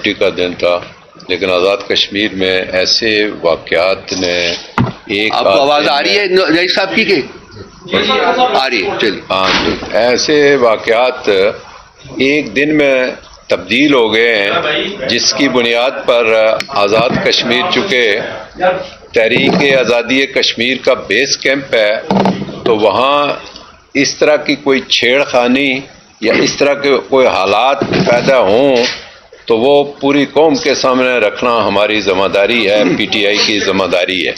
چھٹی کا دن تھا، لیکن آزاد کشمیر میں ایسے واقعات نے ایک آپ کو آواز آ رہی ہے رئیس صاحب کی کہ آ رہی ہے؟ چلیے. ہاں، ایسے واقعات ایک دن میں تبدیل ہو گئے ہیں جس کی بنیاد پر آزاد کشمیر چونکہ تحریک آزادی کشمیر کا بیس کیمپ ہے، تو وہاں اس طرح کی کوئی چھیڑ خانی یا اس طرح کے کوئی حالات پیدا ہوں تو وہ پوری قوم کے سامنے رکھنا ہماری ذمہ داری ہے، پی ٹی آئی کی ذمہ داری ہے.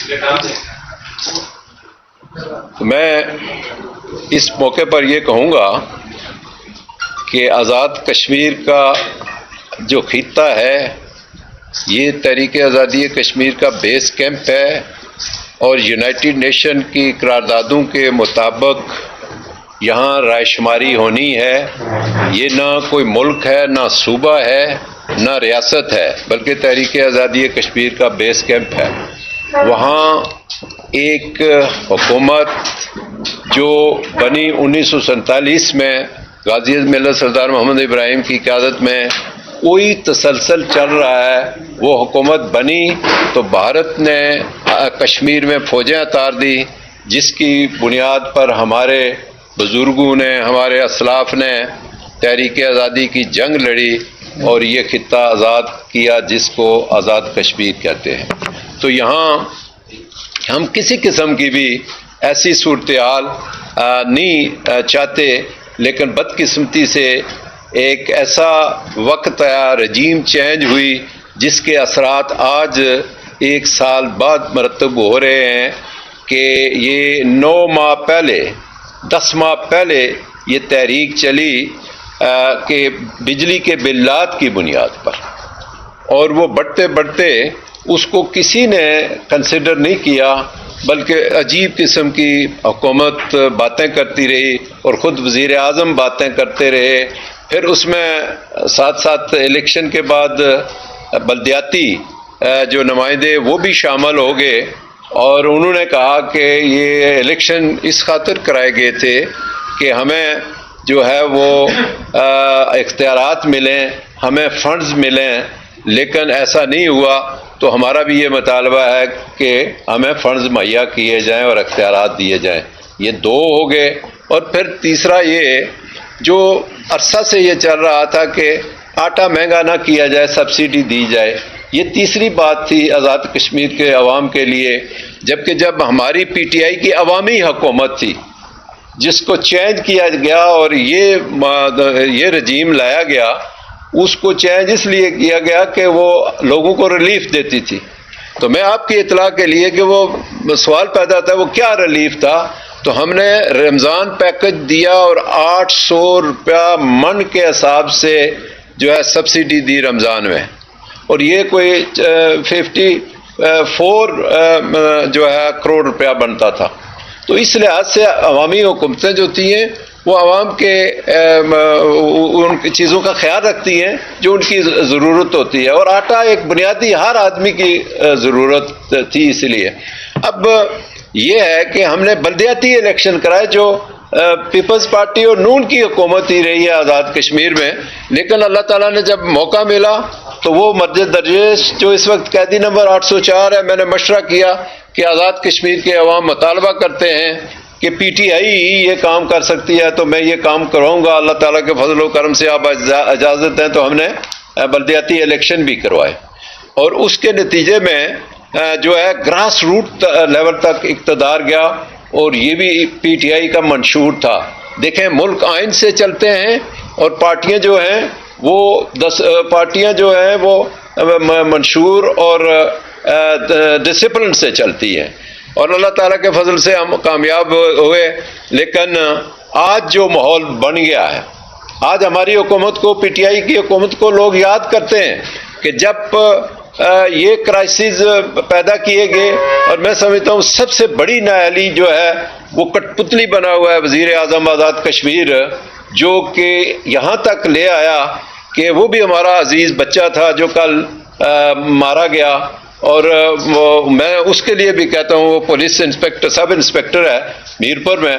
میں اس موقع پر یہ کہوں گا کہ آزاد کشمیر کا جو خطہ ہے یہ تحریک آزادی کشمیر کا بیس کیمپ ہے، اور یونائٹڈ نیشن کی قراردادوں کے مطابق یہاں رائے شماری ہونی ہے. یہ نہ کوئی ملک ہے، نہ صوبہ ہے، نہ ریاست ہے، بلکہ تحریک آزادی کشمیر کا بیس کیمپ ہے. وہاں ایک حکومت جو بنی 1947 میں غازی ملت سردار محمد ابراہیم کی قیادت میں، کوئی تسلسل چل رہا ہے. وہ حکومت بنی تو بھارت نے کشمیر میں فوجیں اتار دی، جس کی بنیاد پر ہمارے بزرگوں نے، ہمارے اسلاف نے تحریک آزادی کی جنگ لڑی اور یہ خطہ آزاد کیا جس کو آزاد کشمیر کہتے ہیں. تو یہاں ہم کسی قسم کی بھی ایسی صورتحال نہیں چاہتے، لیکن بدقسمتی سے ایک ایسا وقت آیا، رجیم چینج ہوئی، جس کے اثرات آج ایک سال بعد مرتب ہو رہے ہیں کہ یہ 9 ماہ پہلے، 10 ماہ پہلے یہ تحریک چلی کہ بجلی کے بلات کی بنیاد پر، اور وہ بڑھتے بڑھتے اس کو کسی نے کنسیڈر نہیں کیا، بلکہ عجیب قسم کی حکومت باتیں کرتی رہی اور خود وزیر اعظم باتیں کرتے رہے. پھر اس میں ساتھ ساتھ الیکشن کے بعد بلدیاتی جو نمائندے وہ بھی شامل ہو گئے، اور انہوں نے کہا کہ یہ الیکشن اس خاطر کرائے گئے تھے کہ ہمیں جو ہے وہ اختیارات ملیں، ہمیں فنڈز ملیں، لیکن ایسا نہیں ہوا. تو ہمارا بھی یہ مطالبہ ہے کہ ہمیں فنڈز مہیا کیے جائیں اور اختیارات دیے جائیں. یہ 2 ہو گئے. اور پھر تیسرا یہ جو عرصہ سے یہ چل رہا تھا کہ آٹا مہنگا نہ کیا جائے، سبسڈی دی جائے. یہ تیسری بات تھی آزاد کشمیر کے عوام کے لیے، جبکہ جب ہماری پی ٹی آئی کی عوامی حکومت تھی جس کو چینج کیا گیا اور یہ رجیم لایا گیا، اس کو چینج اس لیے کیا گیا کہ وہ لوگوں کو ریلیف دیتی تھی. تو میں آپ کی اطلاع کے لیے کہ وہ سوال پیدا تھا وہ کیا ریلیف تھا، تو ہم نے رمضان پیکج دیا اور 800 روپیہ من کے حساب سے جو ہے سبسڈی دی رمضان میں، اور یہ کوئی 54 جو ہے کروڑ روپیہ بنتا تھا. تو اس لحاظ سے عوامی حکومتیں جو تھی ہیں وہ عوام کے ان کی چیزوں کا خیال رکھتی ہیں جو ان کی ضرورت ہوتی ہے، اور آٹا ایک بنیادی ہر آدمی کی ضرورت تھی. اس لیے اب یہ ہے کہ ہم نے بلدیاتی الیکشن کرائے جو پیپلز پارٹی اور نون کی حکومت ہی رہی ہے آزاد کشمیر میں، لیکن اللہ تعالیٰ نے جب موقع ملا تو وہ مرج درجیش جو اس وقت قیدی نمبر 804 ہے، میں نے مشورہ کیا کہ آزاد کشمیر کے عوام مطالبہ کرتے ہیں کہ پی ٹی آئی ہی یہ کام کر سکتی ہے، تو میں یہ کام کراؤں گا. اللہ تعالیٰ کے فضل و کرم سے آپ اجازت دیں تو ہم نے بلدیاتی الیکشن بھی کروائے، اور اس کے نتیجے میں جو ہے گراس روٹ لیول تک اقتدار گیا، اور یہ بھی پی ٹی آئی کا منشور تھا. دیکھیں ملک آئین سے چلتے ہیں، اور پارٹیاں جو ہیں وہ 10 پارٹیاں جو ہیں وہ منشور اور ڈسپلن سے چلتی ہیں، اور اللہ تعالیٰ کے فضل سے ہم کامیاب ہوئے. لیکن آج جو ماحول بن گیا ہے، آج ہماری حکومت کو، پی ٹی آئی کی حکومت کو لوگ یاد کرتے ہیں کہ جب یہ کرائسس پیدا کیے گئے، اور میں سمجھتا ہوں سب سے بڑی نااہلی جو ہے وہ کٹ پتلی بنا ہوا ہے وزیر اعظم آزاد کشمیر، جو کہ یہاں تک لے آیا کہ وہ بھی ہمارا عزیز بچہ تھا جو کل مارا گیا. اور میں اس کے لیے بھی کہتا ہوں، وہ پولیس انسپکٹر، سب انسپکٹر ہے میرپور میں،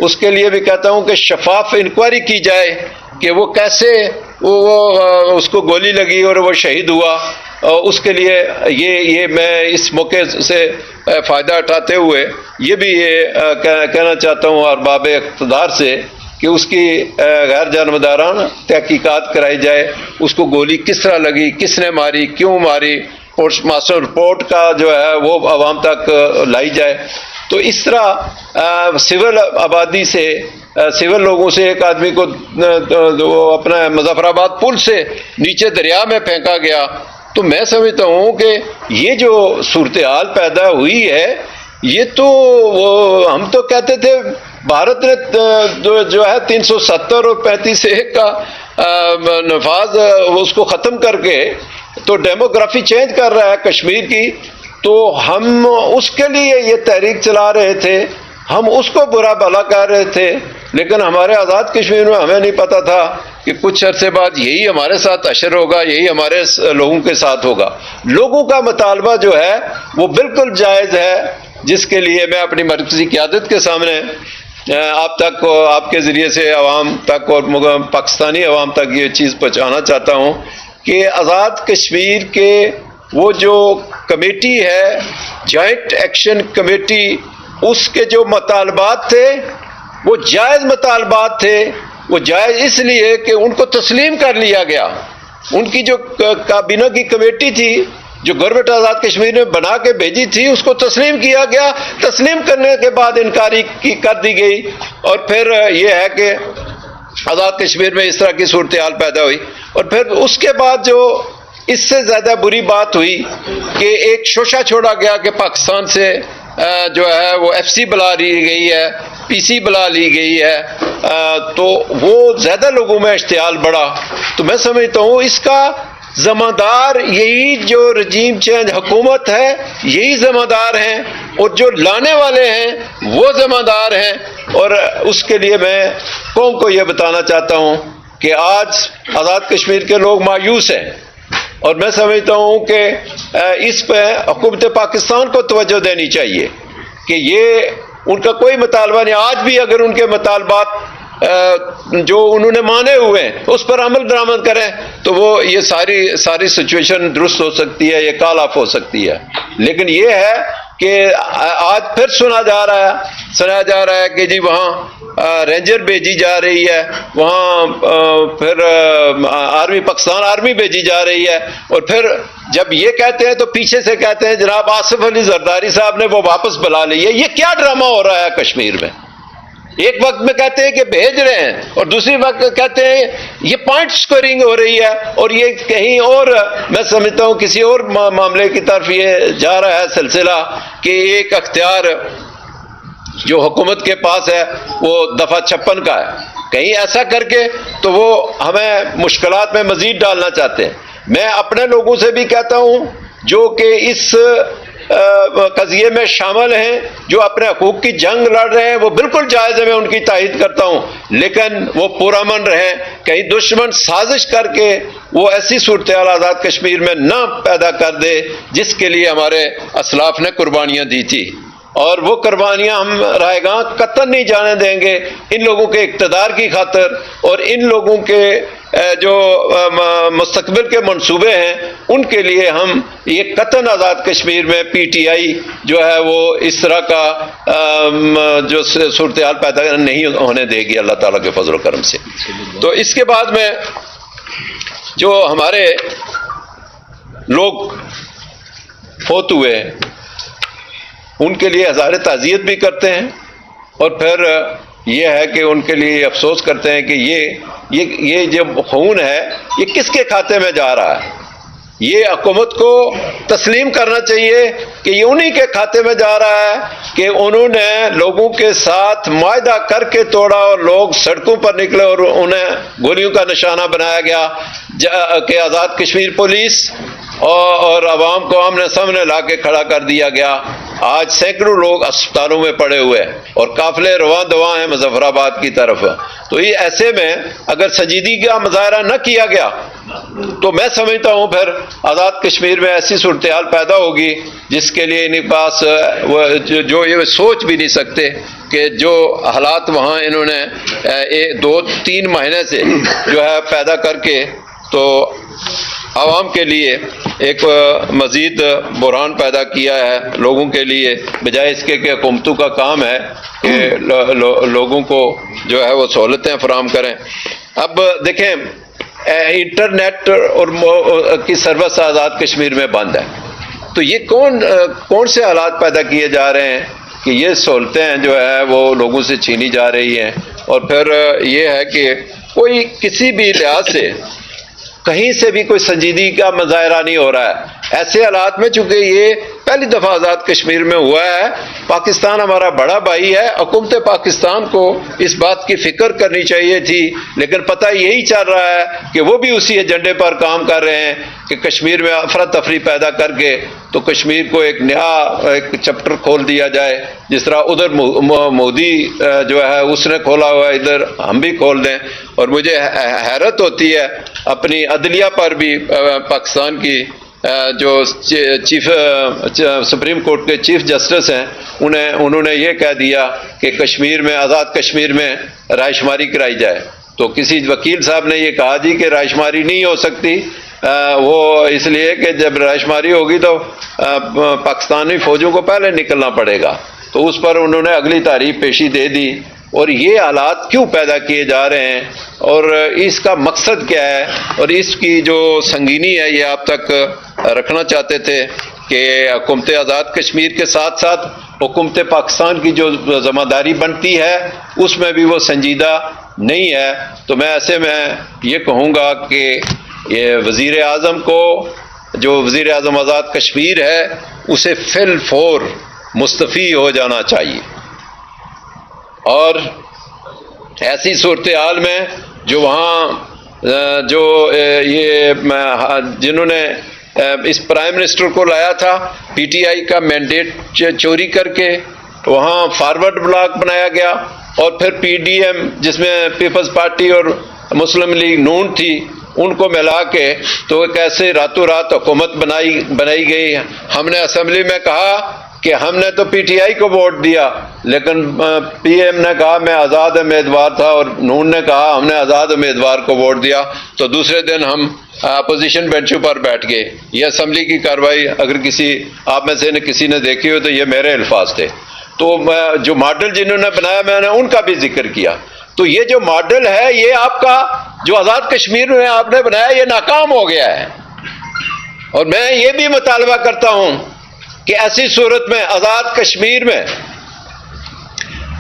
اس کے لیے بھی کہتا ہوں کہ شفاف انکوائری کی جائے کہ وہ کیسے اس کو گولی لگی اور وہ شہید ہوا. اس کے لیے یہ میں اس موقع سے فائدہ اٹھاتے ہوئے یہ بھی کہنا چاہتا ہوں ارباب اقتدار سے کہ اس کی غیر جانبدارانہ تحقیقات کرائی جائے. اس کو گولی کس طرح لگی، کس نے ماری، کیوں ماری، پوسٹ ماسٹر رپورٹ کا جو ہے وہ عوام تک لائی جائے. تو اس طرح سول آبادی سے، سول لوگوں سے ایک آدمی کو وہ اپنا مظفر آباد پل سے نیچے دریا میں پھینکا گیا. تو میں سمجھتا ہوں کہ یہ جو صورتحال پیدا ہوئی ہے، یہ تو ہم تو کہتے تھے بھارت نے جو ہے 370 اور 35(1) کا نفاذ اس کو ختم کر کے تو ڈیموگرافی چینج کر رہا ہے کشمیر کی. تو ہم اس کے لیے یہ تحریک چلا رہے تھے، ہم اس کو برا بھلا کہہ رہے تھے، لیکن ہمارے آزاد کشمیر میں ہمیں نہیں پتا تھا کہ کچھ عرصے بعد یہی ہمارے ساتھ اشر ہوگا، یہی ہمارے لوگوں کے ساتھ ہوگا. لوگوں کا مطالبہ جو ہے وہ بالکل جائز ہے، جس کے لیے میں اپنی مرکزی قیادت کے سامنے آپ تک، آپ کے ذریعے سے عوام تک اور پاکستانی عوام تک یہ چیز پہنچانا چاہتا ہوں کہ آزاد کشمیر کے وہ جو کمیٹی ہے، جوائنٹ ایکشن کمیٹی، اس کے جو مطالبات تھے وہ جائز مطالبات تھے. وہ جائز اس لیے کہ ان کو تسلیم کر لیا گیا. ان کی جو کابینہ کی کمیٹی تھی جو گورنمنٹ آزاد کشمیر نے بنا کے بھیجی تھی، اس کو تسلیم کیا گیا. تسلیم کرنے کے بعد انکاری کر دی گئی، اور پھر یہ ہے کہ آزاد کشمیر میں اس طرح کی صورتحال پیدا ہوئی. اور پھر اس کے بعد جو اس سے زیادہ بری بات ہوئی کہ ایک شوشہ چھوڑا گیا کہ پاکستان سے جو ہے وہ FC بلا لی گئی ہے، PC بلا لی گئی ہے. تو وہ زیادہ لوگوں میں اشتعال بڑھا. تو میں سمجھتا ہوں اس کا ذمہ دار یہی جو رجیم چینج حکومت ہے، یہی ذمہ دار ہیں، اور جو لانے والے ہیں وہ ذمہ دار ہیں. اور اس کے لیے میں قوم کو یہ بتانا چاہتا ہوں کہ آج آزاد کشمیر کے لوگ مایوس ہیں، اور میں سمجھتا ہوں کہ اس پہ حکومت پاکستان کو توجہ دینی چاہیے کہ یہ ان کا کوئی مطالبہ نہیں. آج بھی اگر ان کے مطالبات جو انہوں نے مانے ہوئے ہیں اس پر عمل درآمد کریں تو وہ یہ ساری سچویشن درست ہو سکتی ہے، یہ کال آف ہو سکتی ہے. لیکن یہ ہے کہ آج پھر سنا جا رہا ہے کہ جی وہاں رینجر بھیجی جا رہی ہے، وہاں پھر آرمی، پاکستان آرمی بھیجی جا رہی ہے. اور پھر جب یہ کہتے ہیں تو پیچھے سے کہتے ہیں جناب آصف علی زرداری صاحب نے وہ واپس بلا لی ہے. یہ کیا ڈرامہ ہو رہا ہے کشمیر میں؟ ایک وقت میں کہتے ہیں کہ بھیج رہے ہیں، اور دوسری وقت کہتے ہیں یہ پوائنٹ سکورنگ ہو رہی ہے، اور یہ کہیں اور میں سمجھتا ہوں کسی اور معاملے کی طرف یہ جا رہا ہے سلسلہ کہ ایک اختیار جو حکومت کے پاس ہے وہ دفعہ 56 کا ہے. کہیں ایسا کر کے تو وہ ہمیں مشکلات میں مزید ڈالنا چاہتے ہیں. میں اپنے لوگوں سے بھی کہتا ہوں جو کہ اس قضیے میں شامل ہیں، جو اپنے حقوق کی جنگ لڑ رہے ہیں، وہ بالکل جائز ہے، میں ان کی تائید کرتا ہوں، لیکن وہ پرامن رہیں. کہیں دشمن سازش کر کے وہ ایسی صورتحال آزاد کشمیر میں نہ پیدا کر دے جس کے لیے ہمارے اسلاف نے قربانیاں دی تھی. اور وہ قربانیاں ہم رائے گاں قطعاً نہیں جانے دیں گے ان لوگوں کے اقتدار کی خاطر، اور ان لوگوں کے جو مستقبل کے منصوبے ہیں ان کے لیے ہم یہ قطعاً آزاد کشمیر میں PTI جو ہے وہ اس طرح کا جو صورتحال پیدا نہیں ہونے دے گی اللہ تعالیٰ کے فضل و کرم سے. تو اس کے بعد میں جو ہمارے لوگ فوت ہوئے ان کے لیے ہزار تعزیت بھی کرتے ہیں، اور پھر یہ ہے کہ ان کے لیے افسوس کرتے ہیں کہ یہ جو خون ہے یہ کس کے کھاتے میں جا رہا ہے. یہ حکومت کو تسلیم کرنا چاہیے کہ یہ انہی کے کھاتے میں جا رہا ہے کہ انہوں نے لوگوں کے ساتھ معاہدہ کر کے توڑا، اور لوگ سڑکوں پر نکلے اور انہیں گولیوں کا نشانہ بنایا گیا کہ آزاد کشمیر پولیس اور عوام کو آمنے سامنے لا کے کھڑا کر دیا گیا. آج سینکڑوں لوگ اسپتالوں میں پڑے ہوئے ہیں اور قافلے رواں دواں ہیں مظفر آباد کی طرف. تو یہ ایسے میں اگر سنجیدگی کا مظاہرہ نہ کیا گیا تو میں سمجھتا ہوں پھر آزاد کشمیر میں ایسی صورتحال پیدا ہوگی جس کے لیے ان کے پاس جو یہ سوچ بھی نہیں سکتے کہ جو حالات وہاں انہوں نے 2-3 مہینے سے جو ہے پیدا کر کے تو عوام کے لیے ایک مزید بحران پیدا کیا ہے لوگوں کے لیے، بجائے اس کے کہ حکومتوں کا کام ہے کہ لوگوں کو جو ہے وہ سہولتیں فراہم کریں. اب دیکھیں انٹرنیٹ اور کی سروس آزاد کشمیر میں بند ہے، تو یہ کون سے حالات پیدا کیے جا رہے ہیں کہ یہ سہولتیں جو ہے وہ لوگوں سے چھینی جا رہی ہیں. اور پھر یہ ہے کہ کوئی کسی بھی لحاظ سے کہیں سے بھی کوئی سنجیدگی کا مظاہرہ نہیں ہو رہا ہے. ایسے حالات میں چونکہ یہ پہلی دفعہ آزاد کشمیر میں ہوا ہے، پاکستان ہمارا بڑا بھائی ہے، حکومت پاکستان کو اس بات کی فکر کرنی چاہیے تھی، لیکن پتہ یہی چل رہا ہے کہ وہ بھی اسی ایجنڈے پر کام کر رہے ہیں کہ کشمیر میں افراتفری پیدا کر کے تو کشمیر کو ایک نیا ایک چپٹر کھول دیا جائے، جس طرح ادھر مودی جو ہے اس نے کھولا ہوا ہے، ادھر ہم بھی کھول دیں. اور مجھے حیرت ہوتی ہے اپنی عدلیہ پر بھی، پاکستان کی جو چیف سپریم کورٹ کے چیف جسٹس ہیں انہوں نے یہ کہہ دیا کہ کشمیر میں آزاد کشمیر میں رائے شماری کرائی جائے. تو کسی وکیل صاحب نے یہ کہا جی کہ رائے شماری نہیں ہو سکتی، وہ اس لیے کہ جب رائے شماری ہوگی تو پاکستانی فوجوں کو پہلے نکلنا پڑے گا. تو اس پر انہوں نے اگلی تاریخ پیشی دے دی. اور یہ حالات کیوں پیدا کیے جا رہے ہیں اور اس کا مقصد کیا ہے اور اس کی جو سنگینی ہے یہ آپ تک رکھنا چاہتے تھے کہ حکومت آزاد کشمیر کے ساتھ ساتھ حکومت پاکستان کی جو ذمہ داری بنتی ہے اس میں بھی وہ سنجیدہ نہیں ہے. تو میں ایسے میں یہ کہوں گا کہ یہ وزیر اعظم کو، جو وزیر اعظم آزاد کشمیر ہے، اسے فی الفور مستعفی ہو جانا چاہیے. اور ایسی صورتحال میں جو وہاں جو یہ جنہوں نے اس پرائم منسٹر کو لایا تھا پی ٹی آئی کا مینڈیٹ چوری کر کے، وہاں فارورڈ بلاک بنایا گیا، اور پھر پی ڈی ایم جس میں پیپلز پارٹی اور مسلم لیگ نون تھی ان کو ملا کے تو کیسے راتوں رات حکومت بنائی گئی. ہم نے اسمبلی میں کہا کہ ہم نے تو پی ٹی آئی کو ووٹ دیا، لیکن پی ایم نے کہا میں آزاد امیدوار تھا اور نون نے کہا ہم نے آزاد امیدوار کو ووٹ دیا. تو دوسرے دن ہم اپوزیشن بینچوں پر بیٹھ گئے. یہ اسمبلی کی کارروائی اگر آپ میں سے کسی نے دیکھی ہو تو یہ میرے الفاظ تھے. تو جو ماڈل جنہوں نے بنایا میں نے ان کا بھی ذکر کیا. تو یہ جو ماڈل ہے یہ آپ کا جو آزاد کشمیر میں آپ نے بنایا یہ ناکام ہو گیا ہے. اور میں یہ بھی مطالبہ کرتا ہوں کہ ایسی صورت میں آزاد کشمیر میں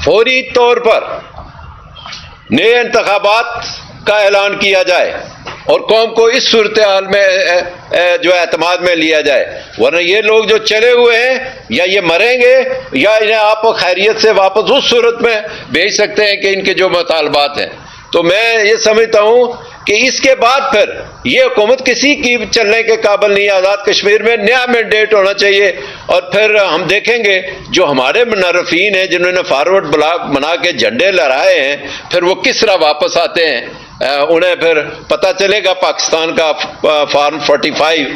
فوری طور پر نئے انتخابات کا اعلان کیا جائے اور قوم کو اس صورتحال میں جو اعتماد میں لیا جائے. ورنہ یہ لوگ جو چلے ہوئے ہیں یا یہ مریں گے یا انہیں آپ خیریت سے واپس اس صورت میں بھیج سکتے ہیں کہ ان کے جو مطالبات ہیں. تو میں یہ سمجھتا ہوں کہ اس کے بعد پھر یہ حکومت کسی کی چلنے کے قابل نہیں ہے. آزاد کشمیر میں نیا مینڈیٹ ہونا چاہیے اور پھر ہم دیکھیں گے جو ہمارے منرفین ہیں جنہوں نے فارورڈ بلاک بنا کے جھنڈے لہرائے ہیں پھر وہ کس طرح واپس آتے ہیں. انہیں پھر پتہ چلے گا پاکستان کا فارم 45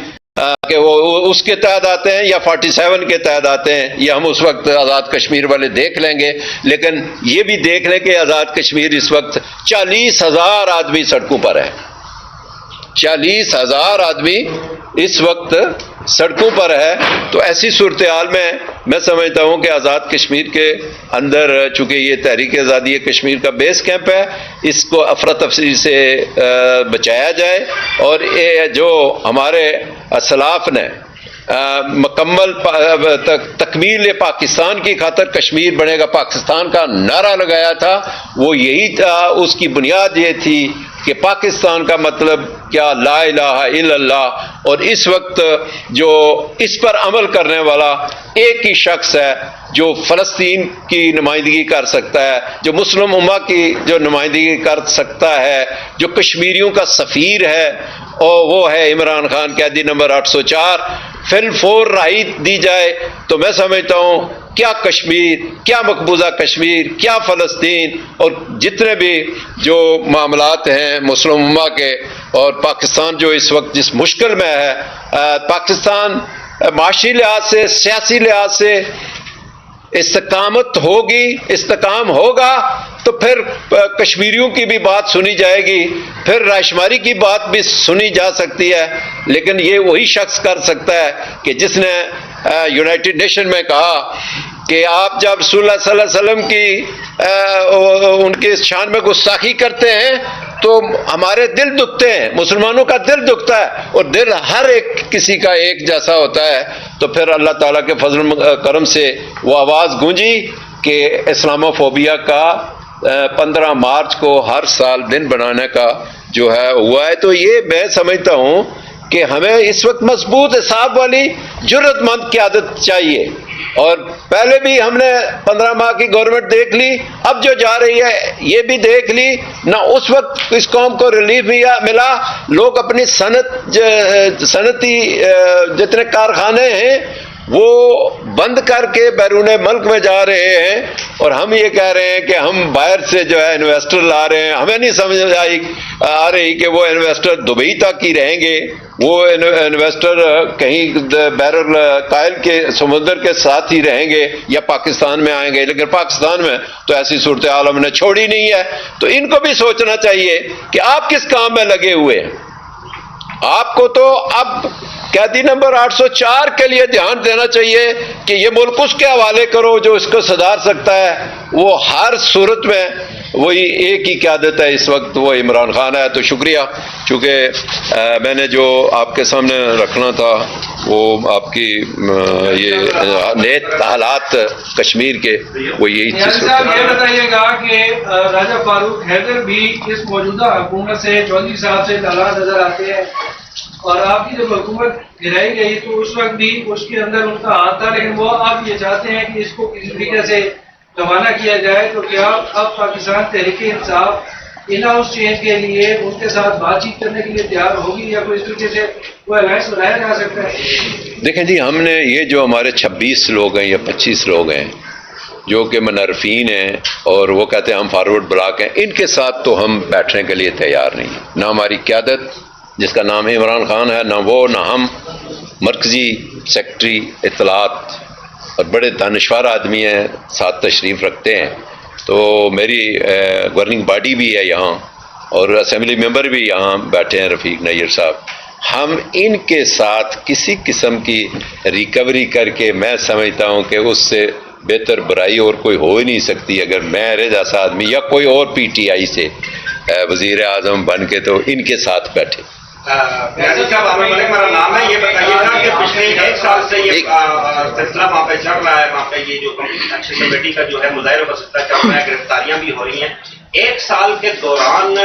کہ وہ اس کے تحت آتے ہیں یا 47 کے تحت آتے ہیں. یہ ہم اس وقت آزاد کشمیر والے دیکھ لیں گے. لیکن یہ بھی دیکھ لیں کہ آزاد کشمیر اس وقت 40,000 آدمی سڑکوں پر ہے. 40,000 آدمی اس وقت سڑکوں پر ہے. تو ایسی صورتحال میں سمجھتا ہوں کہ آزاد کشمیر کے اندر چونکہ یہ تحریک آزادی کشمیر کا بیس کیمپ ہے اس کو افراتفری سے بچایا جائے. اور یہ جو ہمارے اسلاف نے مکمل تکمیل پاکستان کی خاطر کشمیر بنے گا پاکستان کا نعرہ لگایا تھا، وہ یہی تھا، اس کی بنیاد یہ تھی کہ پاکستان کا مطلب کیا لا الہ الا اللہ. اور اس وقت جو اس پر عمل کرنے والا ایک ہی شخص ہے جو فلسطین کی نمائندگی کر سکتا ہے، جو مسلم امہ کی جو نمائندگی کر سکتا ہے، جو کشمیریوں کا سفیر ہے، اور وہ ہے عمران خان، قیدی نمبر 804. فی الفور رہائی دی جائے تو میں سمجھتا ہوں کیا کشمیر، کیا مقبوضہ کشمیر، کیا فلسطین اور جتنے بھی جو معاملات ہیں مسلم امہ کے، اور پاکستان جو اس وقت جس مشکل میں ہے، پاکستان معاشی لحاظ سے، سیاسی لحاظ سے استقامت ہوگی، استحکام ہوگا تو پھر کشمیریوں کی بھی بات سنی جائے گی، پھر رائے شماری کی بات بھی سنی جا سکتی ہے، لیکن یہ وہی شخص کر سکتا ہے کہ جس نے یونائٹڈ نیشن میں کہا کہ آپ جب رسول اللہ صلی اللہ علیہ وسلم کی ان کے شان میں گستاخی کرتے ہیں تو ہمارے دل دکھتے ہیں، مسلمانوں کا دل دکھتا ہے، اور دل ہر ایک کسی کا ایک جیسا ہوتا ہے، تو پھر اللہ تعالیٰ کے فضل و کرم سے وہ آواز گونجی کہ اسلاموفوبیا کا 15 مارچ کو ہر سال دن بنانے کا جو ہے ہوا ہے۔ تو یہ میں سمجھتا ہوں کہ ہمیں اس وقت مضبوط حساب والی جرأت مند قیادت چاہیے، اور پہلے بھی ہم نے 15 ماہ کی گورنمنٹ دیکھ لی، اب جو جا رہی ہے یہ بھی دیکھ لی، نہ اس وقت اس قوم کو ریلیف ملا، لوگ اپنی صنعتی جتنے کارخانے ہیں وہ بند کر کے بیرون ملک میں جا رہے ہیں، اور ہم یہ کہہ رہے ہیں کہ ہم باہر سے جو ہے انویسٹر لا رہے ہیں۔ ہمیں نہیں سمجھ آ رہی کہ وہ انویسٹر دبئی تک ہی رہیں گے، وہ انویسٹر کہیں بحر الکاہل کے سمندر کے ساتھ ہی رہیں گے یا پاکستان میں آئیں گے، لیکن پاکستان میں تو ایسی صورتحال ہم نے چھوڑی نہیں ہے۔ تو ان کو بھی سوچنا چاہیے کہ آپ کس کام میں لگے ہوئے ہیں۔ آپ کو تو اب قیدی نمبر 804 کے لیے دھیان دینا چاہیے کہ یہ ملک اس کے حوالے کرو جو اس کو سدھار سکتا ہے۔ وہ ہر صورت میں وہی ایک ہی قیادت ہے اس وقت، وہ عمران خان ہے۔ تو شکریہ، چونکہ میں نے جو آپ کے سامنے رکھنا تھا وہ آپ کی یہ نیت حالات کشمیر کے، وہ یہی چیز صاحب یہ بتائیے گا کہ راجہ فاروق حیدر بھی اس موجودہ حکومت سے چودھری صاحب سے ناراض نظر آتے ہیں، اور آپ کی جب حکومت گرائی گئی تو اس وقت بھی اس کے اندر ان کا ہاتھ تھا، لیکن وہ اب یہ چاہتے ہیں کہ اس کو کسی طریقے سے روانہ کیا جائے۔ تو کیا اب Pakistan Tehreek Insaf in house change کے لیے ان کے ساتھ بات چیت کرنے کے لیے تیار ہوگی، یا کوئی اس طریقے سے وہ الائنس بنایا جا سکتا ہے؟ دیکھیں جی، ہم نے یہ جو ہمارے 26 لوگ ہیں یا 25 لوگ ہیں جو کہ منحرفین ہیں اور وہ کہتے ہیں ہم فارورڈ بلاک ہیں، ان کے ساتھ تو ہم بیٹھنے کے لیے تیار نہیں ہیں۔ نہ ہماری قیادت جس کا نام عمران خان ہے، نہ وہ، نہ ہم۔ مرکزی سیکرٹری اطلاعات اور بڑے دانشور آدمی ہیں، ساتھ تشریف رکھتے ہیں، تو میری گورننگ باڈی بھی ہے یہاں اور اسمبلی ممبر بھی یہاں بیٹھے ہیں، رفیق نیر صاحب۔ ہم ان کے ساتھ کسی قسم کی ریکوری کر کے، میں سمجھتا ہوں کہ اس سے بہتر برائی اور کوئی ہو ہی نہیں سکتی۔ اگر میرے جیسا آدمی یا کوئی اور پی ٹی آئی سے وزیر اعظم بن کے تو ان کے ساتھ بیٹھے۔ میرا نام ہے، یہ بتائیے گا کہ پچھلے 1 سال سے یہ سلسلہ وہاں پہ چل رہا ہے، وہاں پہ یہ جو ایکشن کمیٹی کا جو ہے مظاہرہ و سلسلہ چل رہا ہے، گرفتاریاں بھی ہو رہی ہیں۔ 1 سال کے دوران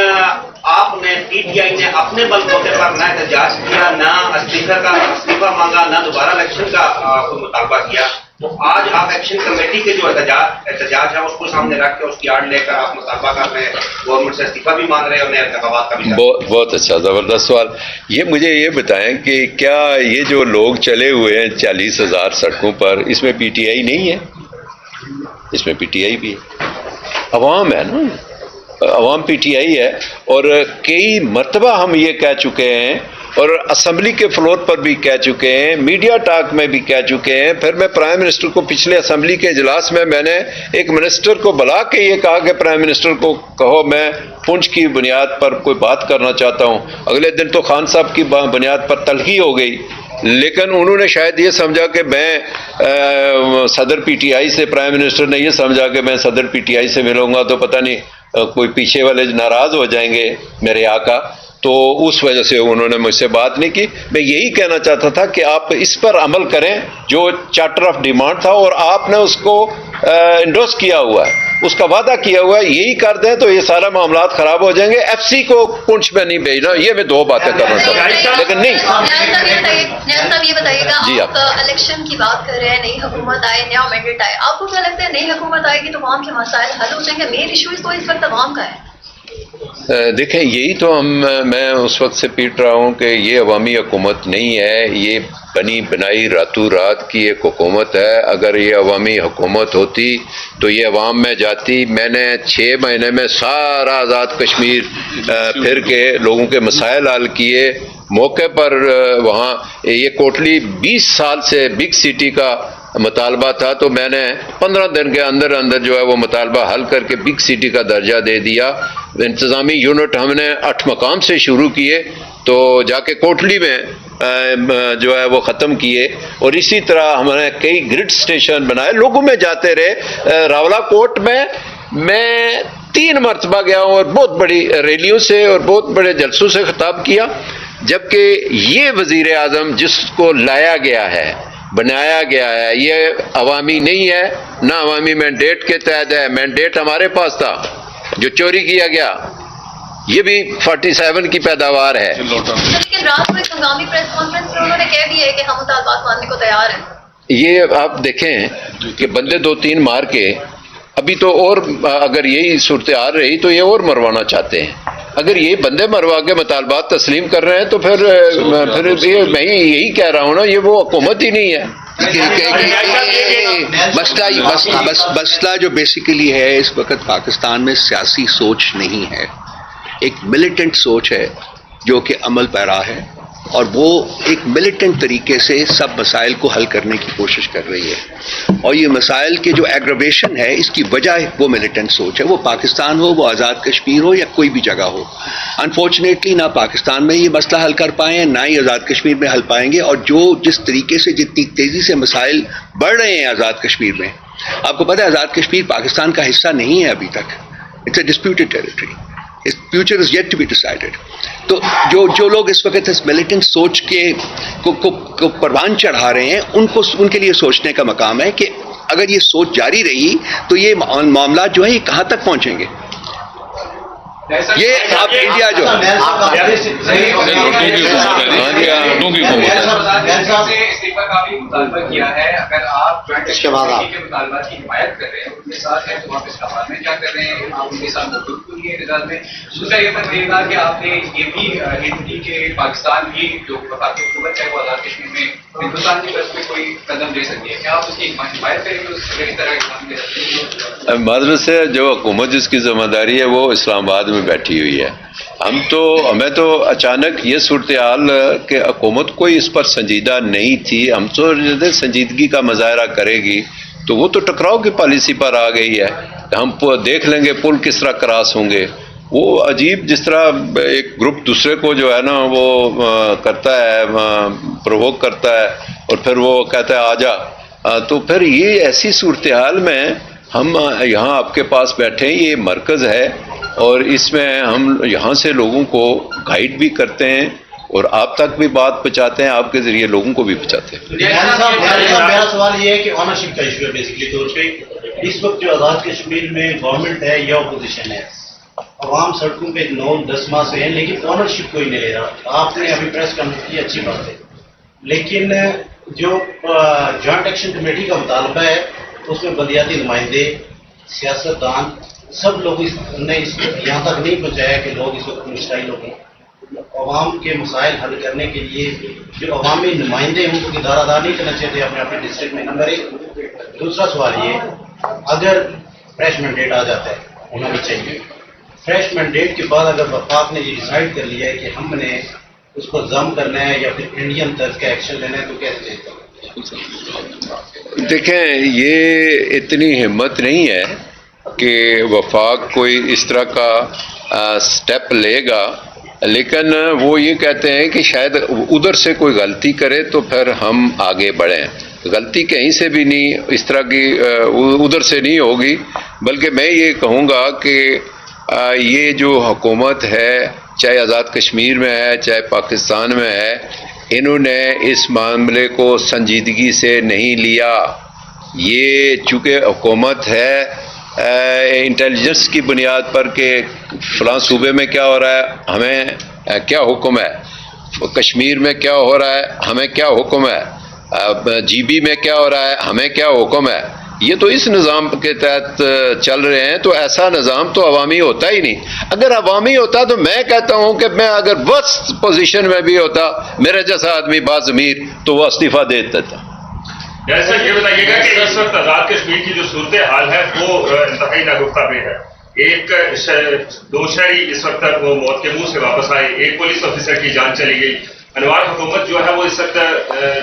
آپ نے پی ٹی آئی نے اپنے بلبوتے پر نہ احتجاج کیا، نہ اسپیکر کا استعفیٰ مانگا، نہ دوبارہ الیکشن کا کوئی مطالبہ کیا، تو آج آپ ایکشن کمیٹی کے جو احتجاج ہے اس کو سامنے رکھ کے اس کی آڑ لے کر آپ مطالبہ کر رہے ہیں، گورنمنٹ سے استعفیٰ بھی مانگ رہے ہیں اور نئے انتخابات کا بھی۔ بہت اچھا، زبردست سوال۔ یہ مجھے یہ بتائیں کہ کیا یہ جو لوگ چلے ہوئے ہیں 40,000 سڑکوں پر، اس میں پی ٹی آئی نہیں ہے؟ اس میں پی ٹی آئی بھی ہے، عوام ہے نا، عوام پی ٹی آئی ہے۔ اور کئی مرتبہ ہم یہ کہہ چکے ہیں اور اسمبلی کے فلور پر بھی کہہ چکے ہیں، میڈیا ٹاک میں بھی کہہ چکے ہیں، پھر میں پرائم منسٹر کو پچھلے اسمبلی کے اجلاس میں نے ایک منسٹر کو بلا کے یہ کہا کہ پرائم منسٹر کو کہو میں پنچ کی بنیاد پر کوئی بات کرنا چاہتا ہوں۔ اگلے دن تو خان صاحب کی بنیاد پر تلخی ہو گئی، لیکن انہوں نے شاید یہ سمجھا کہ میں صدر پی ٹی آئی سے، پرائم منسٹر نے یہ سمجھا کہ میں صدر پی ٹی آئی سے ملوں گا تو پتہ نہیں کوئی پیچھے والے ناراض ہو جائیں گے میرے آقا، تو اس وجہ سے انہوں نے مجھ سے بات نہیں کی۔ میں یہی کہنا چاہتا تھا کہ آپ اس پر عمل کریں جو چارٹر آف ڈیمانڈ تھا اور آپ نے اس کو انڈورس کیا ہوا ہے، اس کا وعدہ کیا ہوا ہے، یہی کر دیں تو یہ سارا معاملات خراب ہو جائیں گے۔ ایف سی کو پنچ میں نہیں بھیجنا، یہ میں 2 باتیں کرنا چاہتا ہوں، لیکن نہیں۔ نیاز صاحب یہ بتائیے گا، جی آپ الیکشن کی بات کر رہے ہیں، نئی حکومت آئے، نیا مینڈیٹ آئے، آپ کو کیا لگتا ہے نئی حکومت آئے گی تو عوام کے مسائل حل ہو جائیں گے؟ مین ایشو تو اس وقت عوام کا ہے۔ دیکھیں یہی تو میں اس وقت سے پیٹ رہا ہوں کہ یہ عوامی حکومت نہیں ہے، یہ بنی بنائی راتوں رات کی ایک حکومت ہے۔ اگر یہ عوامی حکومت ہوتی تو یہ عوام میں جاتی۔ میں نے 6 مہینے میں سارا آزاد کشمیر پھر کے لوگوں کے مسائل حل کیے موقع پر۔ وہاں یہ کوٹلی 20 سال سے بگ سٹی کا مطالبہ تھا، تو میں نے 15 دن کے اندر اندر جو ہے وہ مطالبہ حل کر کے بگ سٹی کا درجہ دے دیا۔ انتظامی یونٹ ہم نے 8 مقام سے شروع کیے تو جا کے کوٹلی میں جو ہے وہ ختم کیے، اور اسی طرح ہم نے کئی گریڈ سٹیشن بنائے، لوگوں میں جاتے رہے۔ راولہ کوٹ میں 3 مرتبہ گیا ہوں اور بہت بڑی ریلیوں سے اور بہت بڑے جلسوں سے خطاب کیا، جبکہ یہ وزیر اعظم جس کو لایا گیا ہے، بنایا گیا ہے، یہ عوامی نہیں ہے، نہ عوامی مینڈیٹ کے تحت ہے۔ مینڈیٹ ہمارے پاس تھا جو چوری کیا گیا، یہ بھی 47 کی پیداوار ہے۔ لیکن رات کو ایک ہنگامی پریس کانفرنس میں انہوں نے کہہ دیا ہے کہ ہم مطالبات ماننے کو تیار ہیں۔ یہ آپ دیکھیں کہ بندے 2-3 مار کے ابھی تو، اور اگر یہی صورتحال رہی تو یہ اور مروانا چاہتے ہیں۔ اگر یہ بندے مروا کے مطالبات تسلیم کر رہے ہیں تو پھر میں یہی کہہ رہا ہوں نا، یہ وہ حکومت ہی نہیں ہے۔ مسئلہ جو بیسیکلی ہے اس وقت پاکستان میں سیاسی سوچ نہیں ہے، ایک ملیٹنٹ سوچ ہے جو کہ عمل پیرا ہے، اور وہ ایک ملیٹنٹ طریقے سے سب مسائل کو حل کرنے کی کوشش کر رہی ہے، اور یہ مسائل کے جو ایگریویشن ہے اس کی وجہ وہ ملیٹنٹ سوچ ہے، وہ پاکستان ہو، وہ آزاد کشمیر ہو، یا کوئی بھی جگہ ہو۔ انفارچونیٹلی نہ پاکستان میں یہ مسئلہ حل کر پائے ہیں، نہ ہی آزاد کشمیر میں حل پائیں گے، اور جس طریقے سے جتنی تیزی سے مسائل بڑھ رہے ہیں آزاد کشمیر میں، آپ کو پتہ ہے آزاد کشمیر پاکستان کا حصہ نہیں ہے ابھی تک، it's a disputed territory, future is yet to be decided. تو جو لوگ اس وقت اس ملیٹنٹ سوچ کو پروان چڑھا رہے ہیں، ان کے لیے سوچنے کا مقام ہے کہ اگر یہ سوچ جاری رہی تو یہ معاملات جو ہیں یہ کہاں تک پہنچیں گے۔ یہ آپ انڈیا جو استعفا کا بھی مطالبہ کیا ہے، اگر آپ اس کے مطالبات کی حمایت کر رہے ہیں ان کے ساتھ ہیں تو آپ اس کا بعد میں کیا کر رہے ہیں، آپ ان کے ساتھ موجود کو لیے نظر میں۔ دوسرا یہ بات یہ تھا کہ آپ نے یہ بھی ہند کی کہ پاکستان کی جو وفاقی حکومت ہے وہ آزاد کشمیر میں ہندوستان کی طرف سے کوئی قدم لے سکتی ہے، کیا آپ اس کی حمایت کریں گے، اس طرح اقدام لے سکتے ہیں؟ معذرت سے جو حکومت جس کی ذمہ داری ہے وہ اسلام آباد میں بیٹھی ہوئی ہے، ہمیں تو اچانک یہ صورتحال کہ حکومت کوئی اس پر سنجیدہ نہیں تھی، ہم تو سنجیدگی کا مظاہرہ کرے گی تو وہ تو ٹکراؤ کی پالیسی پر آ گئی ہے۔ ہم دیکھ لیں گے پل کس طرح کراس ہوں گے۔ وہ عجیب جس طرح ایک گروپ دوسرے کو جو ہے نا وہ کرتا ہے، پرووک کرتا ہے، اور پھر وہ کہتا ہے آ جا، تو پھر یہ ایسی صورتحال میں ہم یہاں آپ کے پاس بیٹھے ہیں، یہ مرکز ہے، اور اس میں ہم یہاں سے لوگوں کو گائیڈ بھی کرتے ہیں اور آپ تک بھی بات پہنچاتے ہیں، آپ کے ذریعے لوگوں کو بھی پہنچاتے ہیں۔ میرا سوال یہ ہے کہ آنرشپ کا ایشو ہے بیسکلی طور پہ، اس وقت جو آزاد کشمیر میں گورنمنٹ ہے یا اپوزیشن ہے، عوام سڑکوں پہ 9-10 ماہ سے ہیں لیکن آنرشپ کوئی نہیں لے رہا۔ آپ نے ابھی پریس کانفرنس کی، اچھی بات ہے، لیکن جو جوائنٹ ایکشن کمیٹی کا مطالبہ ہے اس میں بلدیاتی نمائندے، سیاستدان، سب لوگ نے اس یہاں تک نہیں پہنچایا کہ لوگ اس وقت مشتعل ہو گئے۔ عوام کے مسائل حل کرنے کے لیے جو عوامی نمائندے ہیں ان کو ادارہ دار نہیں کرنا چاہتے اپنے اپنے ڈسٹرکٹ میں، نمبر 1۔ دوسرا سوال یہ، اگر فریش مینڈیٹ آ جاتا ہے، ہونا بھی چاہیے، فریش مینڈیٹ کے بعد اگر وفاق نے یہ ڈیسائیڈ کر لیا ہے کہ ہم نے اس کو ضم کرنا ہے یا پھر انڈین طرز کا ایکشن لینا ہے تو کیسے دیتا ہے؟ دیکھیں یہ اتنی ہمت نہیں ہے کہ وفاق کوئی اس طرح کا سٹیپ لے گا، لیکن وہ یہ کہتے ہیں کہ شاید ادھر سے کوئی غلطی کرے تو پھر ہم آگے بڑھیں۔ غلطی کہیں سے بھی نہیں اس طرح کی ادھر سے نہیں ہوگی، بلکہ میں یہ کہوں گا کہ یہ جو حکومت ہے، چاہے آزاد کشمیر میں ہے چاہے پاکستان میں ہے، انہوں نے اس معاملے کو سنجیدگی سے نہیں لیا۔ یہ چونکہ حکومت ہے انٹیلیجنس کی بنیاد پر کہ فلاں صوبے میں کیا ہو رہا ہے، ہمیں کیا حکم ہے، کشمیر میں کیا ہو رہا ہے، ہمیں کیا حکم ہے، جی بی میں کیا ہو رہا ہے، ہمیں کیا حکم ہے۔ یہ تو اس نظام کے تحت چل رہے ہیں، تو ایسا نظام تو عوامی ہوتا ہی نہیں. اگر عوامی ہوتا تو میں کہتا ہوں کہ میں اگر ورسٹ پوزیشن میں بھی ہوتا، میرے جیسا آدمی باضمیر، تو وہ استعفیٰ دے دیتا. جیسا یہ بتائیے گا کہ اس وقت آزاد کشمیر کی جو صورتحال ہے وہ انتہائی ناگفتہ میں ہے. ایک 2 شہری اس وقت وہ موت کے منہ سے واپس آئے، ایک پولیس آفیسر کی جان چلی گئی. انوار حکومت جو ہے وہ اس وقت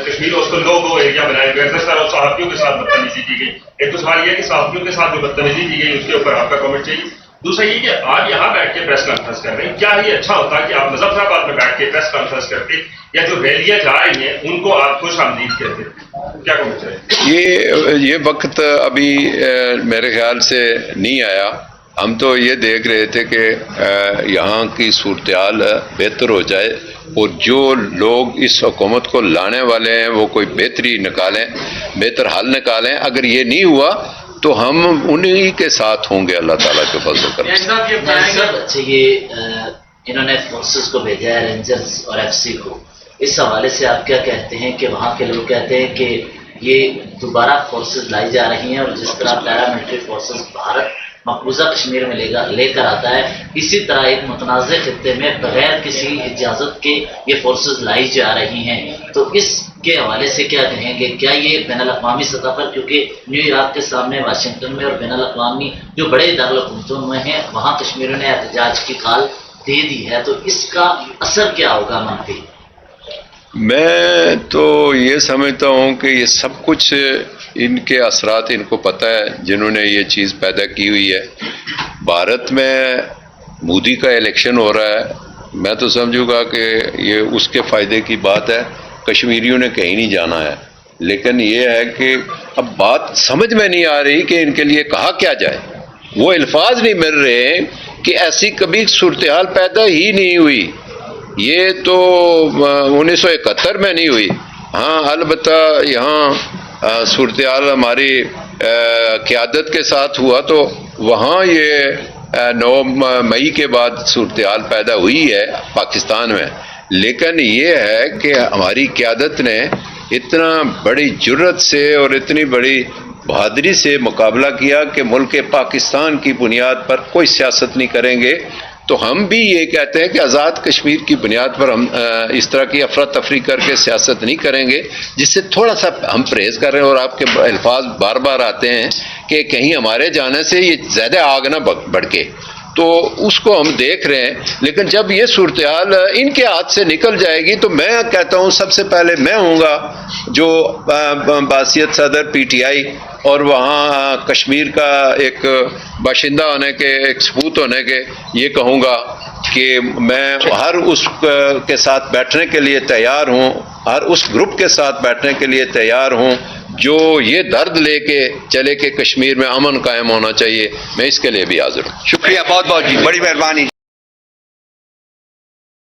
کشمیر اس کو لو گو ایریا بنائے گئے، اور صحافیوں کے ساتھ بدتمیزی کی گئی. ایک تو سوال یہ ہے کہ صحافیوں کے ساتھ جو بدتمیزی کی گئی اس کے اوپر آپ کا کامنٹ چاہیے. دوسرا یہ کہ آپ یہاں بیٹھ کے پریس کانفرنس کر رہے ہیں، کیا یہ اچھا ہوتا کہ آپ مظفر آباد میں بیٹھ کے پریس کانفرنس کرتے، یا جو ریلیاں جا رہی ہیں ان کو آپ خوش آمدید کہتے؟ کیا کامنٹ چاہیے؟ یہ وقت ابھی میرے خیال سے نہیں آیا. ہم تو یہ دیکھ رہے تھے کہ یہاں کی صورتحال بہتر ہو جائے، اور جو لوگ اس حکومت کو لانے والے ہیں وہ کوئی بہتری نکالیں، بہتر حل نکالیں. اگر یہ نہیں ہوا تو ہم انہی کے ساتھ ہوں گے اللہ تعالیٰ کے فضل و کرم سے. اچھا، یہ انہوں نے فورسز کو بھیجا ہے، رینجرز اور ایف سی کو. اس حوالے سے آپ کیا کہتے ہیں کہ وہاں کے لوگ کہتے ہیں کہ یہ دوبارہ فورسز لائی جا رہی ہیں، اور جس طرح پیراملٹری فورسز بھارت مقبوضہ کشمیر میں لے کر آتا ہے، اسی طرح ایک متنازع خطے میں بغیر کسی اجازت کے یہ فورسز لائی جا رہی ہیں. تو اس کے حوالے سے کیا کہیں گے؟ کیا یہ بین الاقوامی سطح پر، کیونکہ نیو یارک کے سامنے واشنگٹن میں اور بین الاقوامی جو بڑے دارالحکومتوں میں ہیں وہاں کشمیریوں نے احتجاج کی کال دے دی ہے، تو اس کا اثر کیا ہوگا منفی؟ میں تو یہ سمجھتا ہوں کہ یہ سب کچھ ان کے اثرات ان کو پتہ ہے، جنہوں نے یہ چیز پیدا کی ہوئی ہے. بھارت میں مودی کا الیکشن ہو رہا ہے، میں تو سمجھوں گا کہ یہ اس کے فائدے کی بات ہے. کشمیریوں نے کہیں نہیں جانا ہے، لیکن یہ ہے کہ اب بات سمجھ میں نہیں آ رہی کہ ان کے لیے کہا کیا جائے. وہ الفاظ نہیں مل رہے کہ ایسی کبھی صورتحال پیدا ہی نہیں ہوئی. یہ تو 1971 میں نہیں ہوئی. ہاں البتہ یہاں صورتحال ہماری قیادت کے ساتھ ہوا تو وہاں یہ 9 مئی کے بعد صورتحال پیدا ہوئی ہے پاکستان میں. لیکن یہ ہے کہ ہماری قیادت نے اتنا بڑی جرت سے اور اتنی بڑی بہادری سے مقابلہ کیا کہ ملک پاکستان کی بنیاد پر کوئی سیاست نہیں کریں گے. تو ہم بھی یہ کہتے ہیں کہ آزاد کشمیر کی بنیاد پر ہم اس طرح کی افراتفری کر کے سیاست نہیں کریں گے، جس سے تھوڑا سا ہم پرہیز کر رہے ہیں. اور آپ کے الفاظ بار بار آتے ہیں کہ کہیں ہمارے جانے سے یہ زیادہ آگ نہ بڑھکے، تو اس کو ہم دیکھ رہے ہیں. لیکن جب یہ صورتحال ان کے ہاتھ سے نکل جائے گی تو میں کہتا ہوں سب سے پہلے میں ہوں گا جو بحیثیت صدر پی ٹی آئی اور وہاں کشمیر کا ایک باشندہ ہونے کے، ایک ثبوت ہونے کے، یہ کہوں گا کہ میں ہر اس کے ساتھ بیٹھنے کے لیے تیار ہوں، ہر اس گروپ کے ساتھ بیٹھنے کے لیے تیار ہوں جو یہ درد لے کے چلے کہ کشمیر میں امن قائم ہونا چاہیے. میں اس کے لیے بھی حاضر ہوں. شکریہ بہت بہت جی، بڑی مہربانی.